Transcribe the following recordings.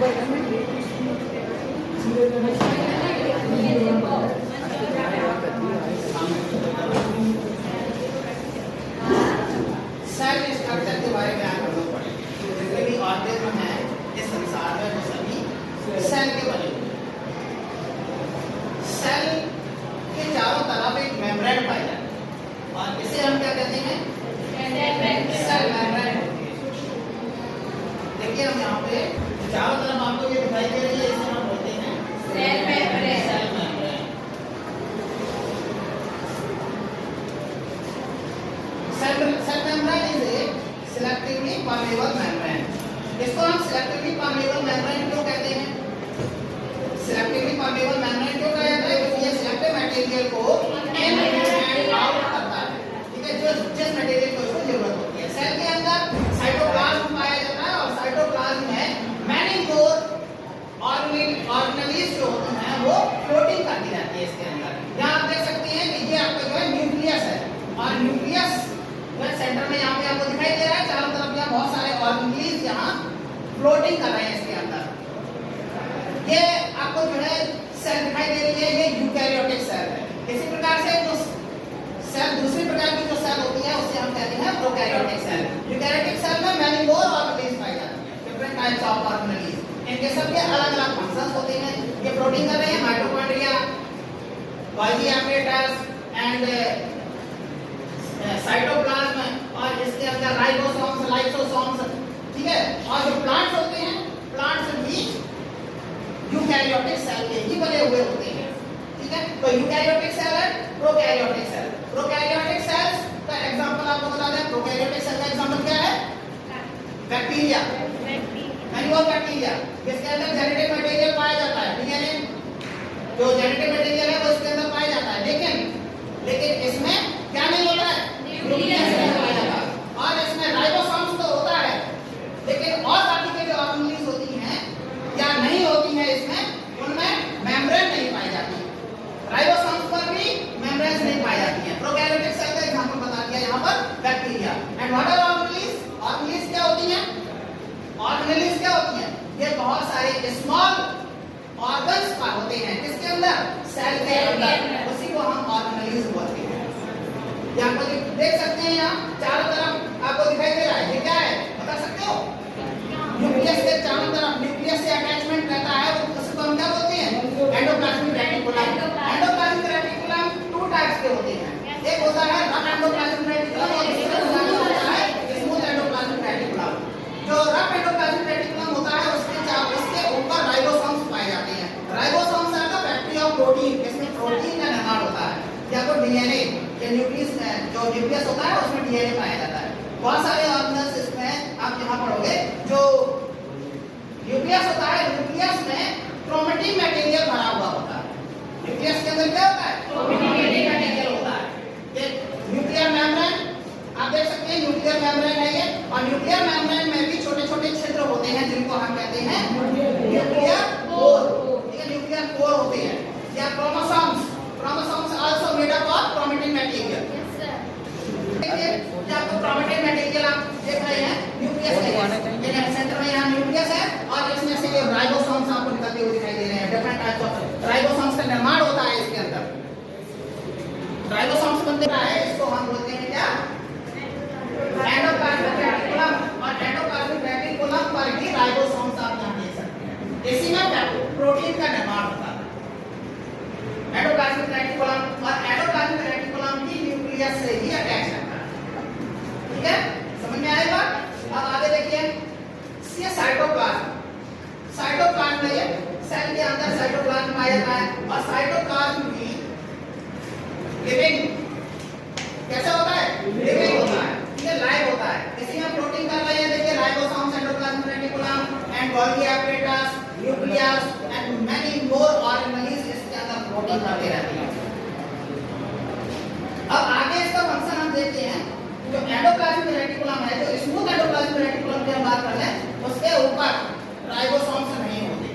Cell structure के बारे में आप लोग पढ़ेंगे। जितने भी ऑर्गेनिज्म हैं इस संसार में वो सभी सेल के बने हुए हैं। सेल के चारों तरफ एक मेम्ब्रेन पाया जाता है और इसे हम क्या कहते हैं? Cell membrane. देखिए हम यहाँ पे चारों तरफ आपको ये दिखाई दे रही है, इसे हम बोलते हैं cell membrane. Cell membrane. Cell membrane is a selectively permeable membrane. इसको हम सिलेक्टिवली परमेबल मेम्ब्रेन क्यों कहते हैं? सिलेक्टिवली परमेबल मेम्ब्रेन क्यों कहा जाता है? क्योंकि ये सिलेक्टिव मटेरियल को इन एंड आउट करता है। ठीक है, जो जिस मटेरियल को इसको जरूरत होती है। सेल के अंदर साइटोप्लाज्म पाया जाता है और साइटोप्लाज्म में मैनी मोर ऑर्गेनेल्स जो होती हैं वो फ्लोटिंग करती रहती है इसके अंदर। यहाँ आप देख सकते हैं कि ये आपका जो है न्यूक्लियस है और न्यूक्लियस सेंटर में यहाँ पे आपको दिखाई दे रहा है चारों तरफ यहाँ बहुत सारे ऑर्गेनेल्स यहाँ फ्लोटिंग कर रहे हैं इसके अंदर। ये आपको जो है सेल दिखाई दे रही है, ये यूकैरियोटिक सेल है। इसी प्रकार से जो सेल दूसरी प्रकार की जो सेल होती है उसे हम कहते हैं प्रोकैरियोटिक सेल। यूकैरियोटिक सेल में मैनी मोर ऑर्गेनेल्स पाई जाती है, डिफरेंट टाइप्स ऑफ ऑर्गेनेल्स। इनके सबके अलग-अलग फंक्शंस होते हैं। ये प्रोटीन कर रहे हैं mitochondria, Golgi apparatus and cytoplasm और इसके अंदर राइबोसोम्स, लाइसोसोम्स। ठीक है, और जो प्लांट्स होते हैं, प्लांट्स भी यूकैरियोटिक सेल के ही बने हुए होते हैं। ठीक है, तो यूकैरियोटिक सेल है, प्रोकैरियोटिक सेल। प्रोकैरियोटिक सेल्स का एग्जांपल आपको बता दें, प्रोकैरियोटिक सेल का एग्जांपल क्या है? बैक्टीरिया, मैन्युअल बैक्टीरिया, जिसके अंदर जेनेटिक मटेरियल पाया जाता है, डीएनए जो जेनेटिक मटेरियल है वो इसके अंदर पाया जाता है। लेकिन इसमें क्या नहीं होता है? न्यूक्लियस नहीं पाया जाता। और इसमें राइबोसोम्स तो होता है, लेकिन और बाकी के जो ऑर्गेनेल्स होती हैं या नहीं होती हैं इसमें, उनमें मेम्ब्रेन नहीं पाई जाती। राइबोसोम्स पर भी मेम्ब्रेन्स नहीं पाई जाती हैं। प्रोकैरियोटिक सेल का एग्जांपल बता दिया यहाँ पर bacteria. And what are organelles? Organelles क्या होती हैं? ऑर्गेनेल्स क्या होती हैं? ये बहुत सारे स्मॉल ऑर्गन्स का होते हैं। किसके अंदर? सेल के अंदर। उसी को हम ऑर्गेनेल्स बोलते हैं। यहाँ पर देख सकते हैं, यहाँ चारों तरफ आपको दिखाई दे रहा है, ये क्या है बता सकते हो? न्यूक्लियस के चारों तरफ न्यूक्लियस से अटैचमेंट रहता है, उसको हम क्या बोलते हैं? Endoplasmic reticulum. Endoplasmic reticulum two types के होते हैं। एक होता है रफ एंडोप्लाज्मिक रेटिकुलम और दूसरा होता है स्मूथ एंडोप्लाज्मिक रेटिकुलम। जो रफ एंडोप्लाज्मिक रेटिकुलम होता है उसके ऊपर राइबोसोम्स पाए जाते हैं। Ribosomes are the factory of protein. इसमें प्रोटीन का निर्माण होता है या तो डीएनए, ये न्यूक्लियस जो न्यूक्लियस होता है उसमें डीएनए पाया जाता है। बहुत सारे ऑर्गेनेल्स इसमें आप यहाँ पढ़ोगे। जो न्यूक्लियस होता है, न्यूक्लियस में क्रोमेटिन मटेरियल भरा हुआ होता है। न्यूक्लियस के अंदर क्या होता है? क्रोमेटिन मटेरियल होता है। ये न्यूक्लियर मेम्ब्रेन आप देख सकते हैं, न्यूक्लियर मेम्ब्रेन है ये। और न्यूक्लियर मेम्ब्रेन में भी छोटे-छोटे छिद्र होते हैं जिनको हम कहते हैं न्यूक्लियर कोर। ठीक है, न्यूक्लियर कोर होते हैं या chromosomes. Chromosomes also made up of chromatin material. देखिए ये आपको क्रोमेटिन मटेरियल आप देख रहे हैं न्यूक्लियस के सेंटर में, यहाँ न्यूक्लियस है और इसमें से ये राइबोसोम्स आपको निकलते हुए दिखाई दे रहे हैं। डिफरेंट टाइप्स ऑफ राइबोसोम्स का निर्माण होता है इसके अंदर। राइबोसोम्स बनते हैं, इसको हम बोलते हैं क्या? Endoplasmic reticulum. और एंडोप्लाज्मिक रेटिकुलम पर भी राइबोसोम्स आप यहाँ देख सकते हैं। इसी में प्रोटीन का निर्माण होता है। एंडोप्लाज्मिक रेटिकुलम और एंडोप्लाज्मिक रेटिकुलम भी न्यूक्लियस से ही अटैच रहता है। ठीक है, समझ में आएगा? अब आगे देखिए, ये साइटोप्लाज्म। साइटोप्लाज्म में ये सेल के अंदर साइटोप्लाज्म पाया जाता है और साइटोप्लाज्म भी लिविंग कैसा होता है? लिविंग होता है। ठीक है, लाइव होता है। इसी में प्रोटीन कर रहे हैं। देखिए ribosomes, endoplasmic reticulum and Golgi apparatus, nucleus and many more organelles इसके अंदर प्रोटीन करते रहते हैं। अब आगे इसका फंक्शन हम देखते हैं। जो एंडोप्लाज्मिक रेटिकुलम है, जो स्मूथ एंडोप्लाज्मिक रेटिकुलम की हम बात कर लें, उसके ऊपर राइबोसोम्स नहीं होते।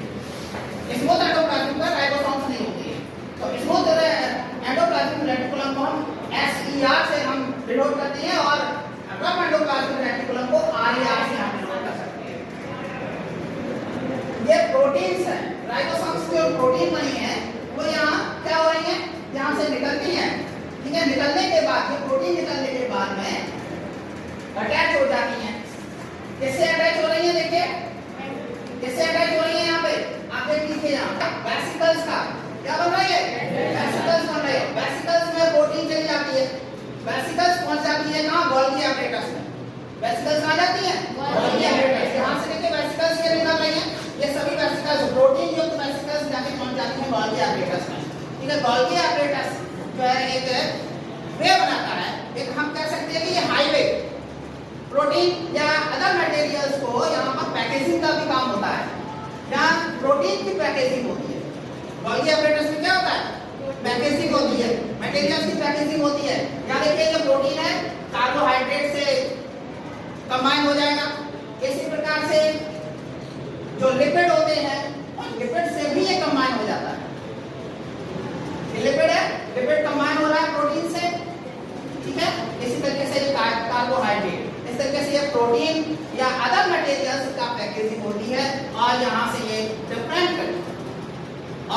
स्मूथ एंडोप्लाज्मिक पर राइबोसोम्स नहीं होते। तो स्मूथ एंडोप्लाज्मिक रेटिकुलम को हम SER से हम डिनोट करते हैं और रफ एंडोप्लाज्मिक रेटिकुलम को RER से हम डिनोट कर सकते हैं। ये प्रोटीन्स हैं, राइबोसोम्स की जो प्रोटीन बनी है वो यहाँ क्या हो रही है, यहाँ से निकलती है, ठीक है। निकलने के बाद, ये प्रोटीन निकलने के बाद में अटैच हो जाती है। किससे अटैच हो रही है, देखिए किससे अटैच हो रही है, यहाँ पे आप देख लीजिए, यहाँ वेसिकल्स का क्या बन रहा है, वेसिकल्स बन रहे हैं। वेसिकल्स में प्रोटीन चली जाती है, वेसिकल्स पहुंच जाती है कहाँ, गोल्गी एपरेटस में। वेसिकल्स आ जाती है गोल्गी एपरेटस, यहाँ से देखिए वेसिकल्स ये निकल रही है, ये सभी वेसिकल्स प्रोटीन युक्त वेसिकल्स जाके पहुंच जाती है गोल्गी एपरेटस में, ठीक है। गोल्गी एपरेटस जो है एक वे बनाता है, एक हम कह सकते हैं कि ये हाईवे प्रोटीन या अदर मटेरियल्स को यहाँ पर पैकेजिंग का भी काम होता है, यहाँ प्रोटीन की पैकेजिंग होती है। गोल्गी एपरेटस में क्या होता है, पैकेजिंग होती है, मटेरियल्स की पैकेजिंग होती है। यहाँ देखिए जो प्रोटीन है कार्बोहाइड्रेट से कंबाइन हो जाएगा, इसी प्रकार से जो लिपिड होते हैं लिपिड से भी ये कंबाइन हो जाता है। लिपिड है, लिपिड कंबाइन हो रहा है प्रोटीन से, ठीक है। इसी तरीके से ये कार्बोहाइड्रेट, इस तरीके से ये प्रोटीन या अदर मटेरियल्स का पैकेजिंग होती है और यहाँ से ये डिफरेंट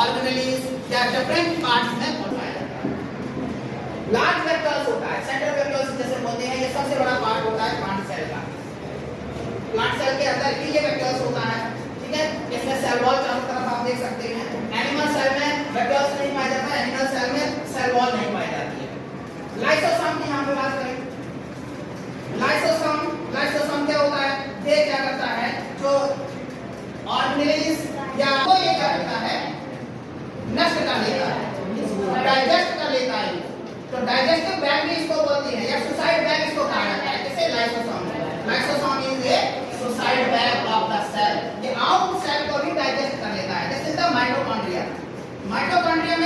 ऑर्गेनेलीज या डिफरेंट पार्ट्स में पहुंचाया जाता है। लार्ज वेक्टर्स होता है, सेंट्रल वेक्टर्स जैसे बोलते हैं, ये सबसे बड़ा पार्ट होता है प्लांट सेल का। प्लांट सेल के अंदर ही ये वेक्टर्स होता है, ठीक है। इसमें सेल वॉल चारों तरफ आप देख सकते हैं। एनिमल सेल में वेक्टर्स नहीं पाया जाता, एनिमल सेल में सेल वॉल नहीं पाई जाती है। लाइसोसोम की यहाँ पे बात करें, लाइसोसोम क्या होता है, ये क्या करता है, जो ऑर्गेनेलिस या तो ये क्या करता है, नष्ट कर लेता है, डाइजेस्ट कर लेता है। तो डाइजेस्टिव बैग भी इसको बोलते हैं या सुसाइड बैग इसको कहा जाता है। किसे, lysosome. Lysosome is a suicide bag of the cell, ये आउट सेल को भी डाइजेस्ट कर लेता है। This is the mitochondria. Mitochondria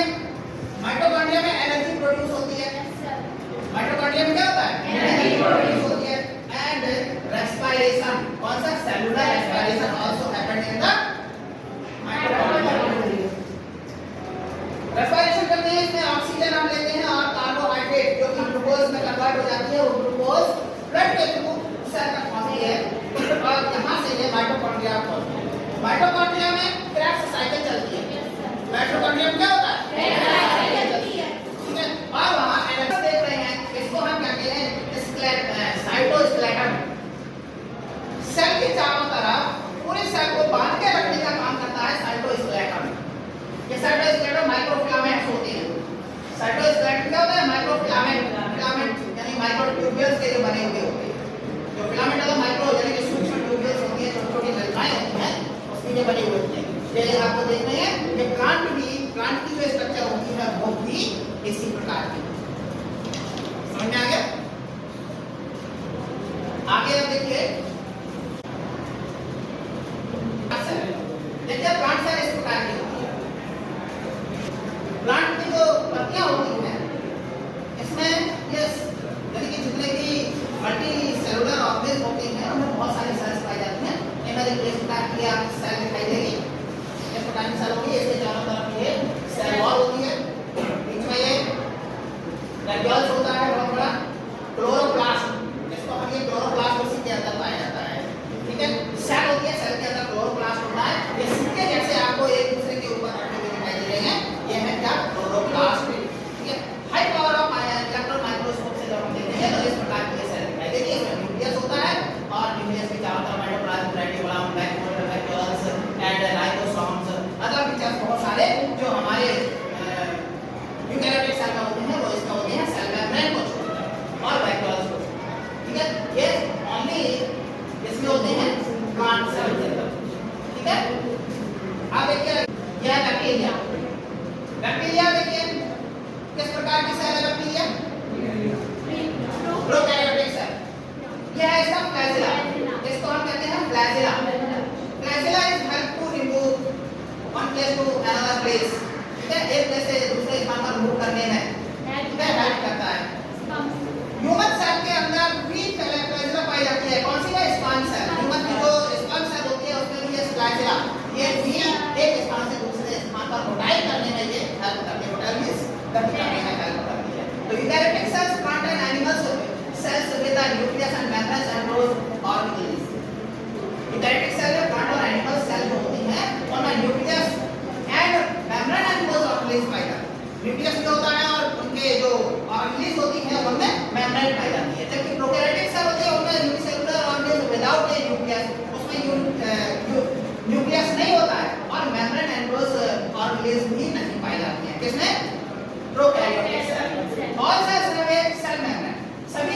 में एनर्जी प्रोड्यूस होती है। माइटोकॉन्ड्रिया में क्या होता है, एनर्जी प्रोड्यूस होती है। एंड रेस्पिरेशन, कौन सा, cellular respiration also happened in the mitochondria. Respiration करते हैं, इसमें ऑक्सीजन हम लेते हैं और कार्बोहाइड्रेट जो कि ग्लूकोज में कन्वर्ट हो जाती है, वो ग्लूकोज ब्लड के थ्रू सेल तक पहुंचती है और यहाँ से ये माइटोकॉन्ड्रिया पहुंचती है। माइटोकॉन्ड्रिया में क्रेब्स साइकिल चलती है। माइटोकॉन्ड्रिया में क्या होता है, क्रेब्स साइकिल चलती है, ठीक है। और वहाँ एनर्जी देख रहे हैं, इसको हम कहते हैं साइटोस्केलेटन। सेल के चारों तरफ पूरे सेल को बांध के रखने का काम करता है साइटोस्केलेटन। ये साइटोस्केलेटन माइक्रोफिलामेंट्स होते हैं। साइटोस्केलेटन क्या होता है, माइक्रोफिलामेंट, फिलामेंट यानी माइक्रोट्यूब्यूल्स के जो बने हुए होते हैं। जो फिलामेंट है माइक्रो यानी कि सूक्ष्म ट्यूब्यूल्स होती है, छोटी छोटी नलिकाएं होती हैं, उसके जो बने हुए होते हैं। ये आपको देख रहे हैं, ये प्लांट की जो स्ट्रक्चर होती है वो भी इसी प्रकार की। समझ में आ गया? आगे अब देखिए, देखिए प्लांट सेल इस प्रकार की होती है। प्लांट की जो पत्तियां होती हैं, इसमें ये यानी कि जितने भी मल्टी सेलुलर ऑर्गेनिज्म होते हैं उनमें बहुत सारी सेल्स पाई जाती हैं। इनमें देखिए इस प्रकार की आप सेल दिखाई देगी, इस प्रकार की सेल होगी। इसके चारों तरफ ये सेल वॉल होती है, बीच में ये रेडिकल्स होता है बहुत बड़ा, क्लोरोप्लास्ट, जिसको हम ये क्लोरोप्लास्ट उसी के अंदर पाया जाता है, ठीक है। सेल होती है, सेल के अंदर क्लोरोप्लास्ट होता है। ये सिक्के जैसे आपको एक दूसरे के ऊपर रखे हुए दिखाई दे रहे हैं, ये है क्या, क्लोरोप्लास्ट, ठीक है। High power of electron microscope से जब हम देखते हैं तो इस प्रकार की सेल दिखाई देगी। इसमें न्यूक्लियस होता है और न्यूक्लियस के चारों तरफ cytoplasm, reticulum, backbone, vectors and lysosomes, other features बहुत सारे जो हमारे यूकेरियोटिक सेल में होते हैं वो इसमें होते हैं सेल मेम्ब्रेन को छोड़कर और वेक्टर्स को, ठीक है। ये ओनली इसमें होते हैं प्लांट सेल के अंदर, ठीक है। अब देखिए यह बैक्टीरिया, बैक्टीरिया देखिए किस प्रकार की सेल है बैक्टीरिया, प्रोकैरियोटिक सेल। यह है इसका फ्लैजिला, इसको हम कहते हैं flagella. Flagella is help to remove one place to another place, ठीक है, एक प्लेस से दूसरे स्थान पर मूव करने में, ठीक है, हेल्प करता है। ह्यूमन सेल के अंदर भी फ्लैजिला पाई जाती है। कौन सी है, स्पंज सेल। ह्यूमन की जो स्पंज सेल होती है उसमें भी ये फ्लैजिला, ये भी एक स्थान से दूसरे स्थान पर मोटाइल करने में ये हेल्प करती है। मोटाइल मींस गति करने में हेल्प करती है। तो eukaryotic cells plant and animals cells with the nucleus and membranes and rows organelles. Eukaryotic cell में प्लांट और एनिमल सेल जो होती हैं उनमें न्यूक्लियस में होता है और उनके जो ऑर्गेनेल्स होती हैं उनमें मेम्ब्रेन पाई जाती है। जबकि प्रोकैरियोटिक सेल होते हैं उनमें यूनिसेलुलर ऑर्गेनेल्स विदाउट ए न्यूक्लियस, उसमें न्यूक्लियस नहीं होता है और मेम्ब्रेन एंडोस ऑर्गेनेल्स भी नहीं पाई जाती हैं। किसमें? Prokaryotic cell. All cells have a cell membrane. सभी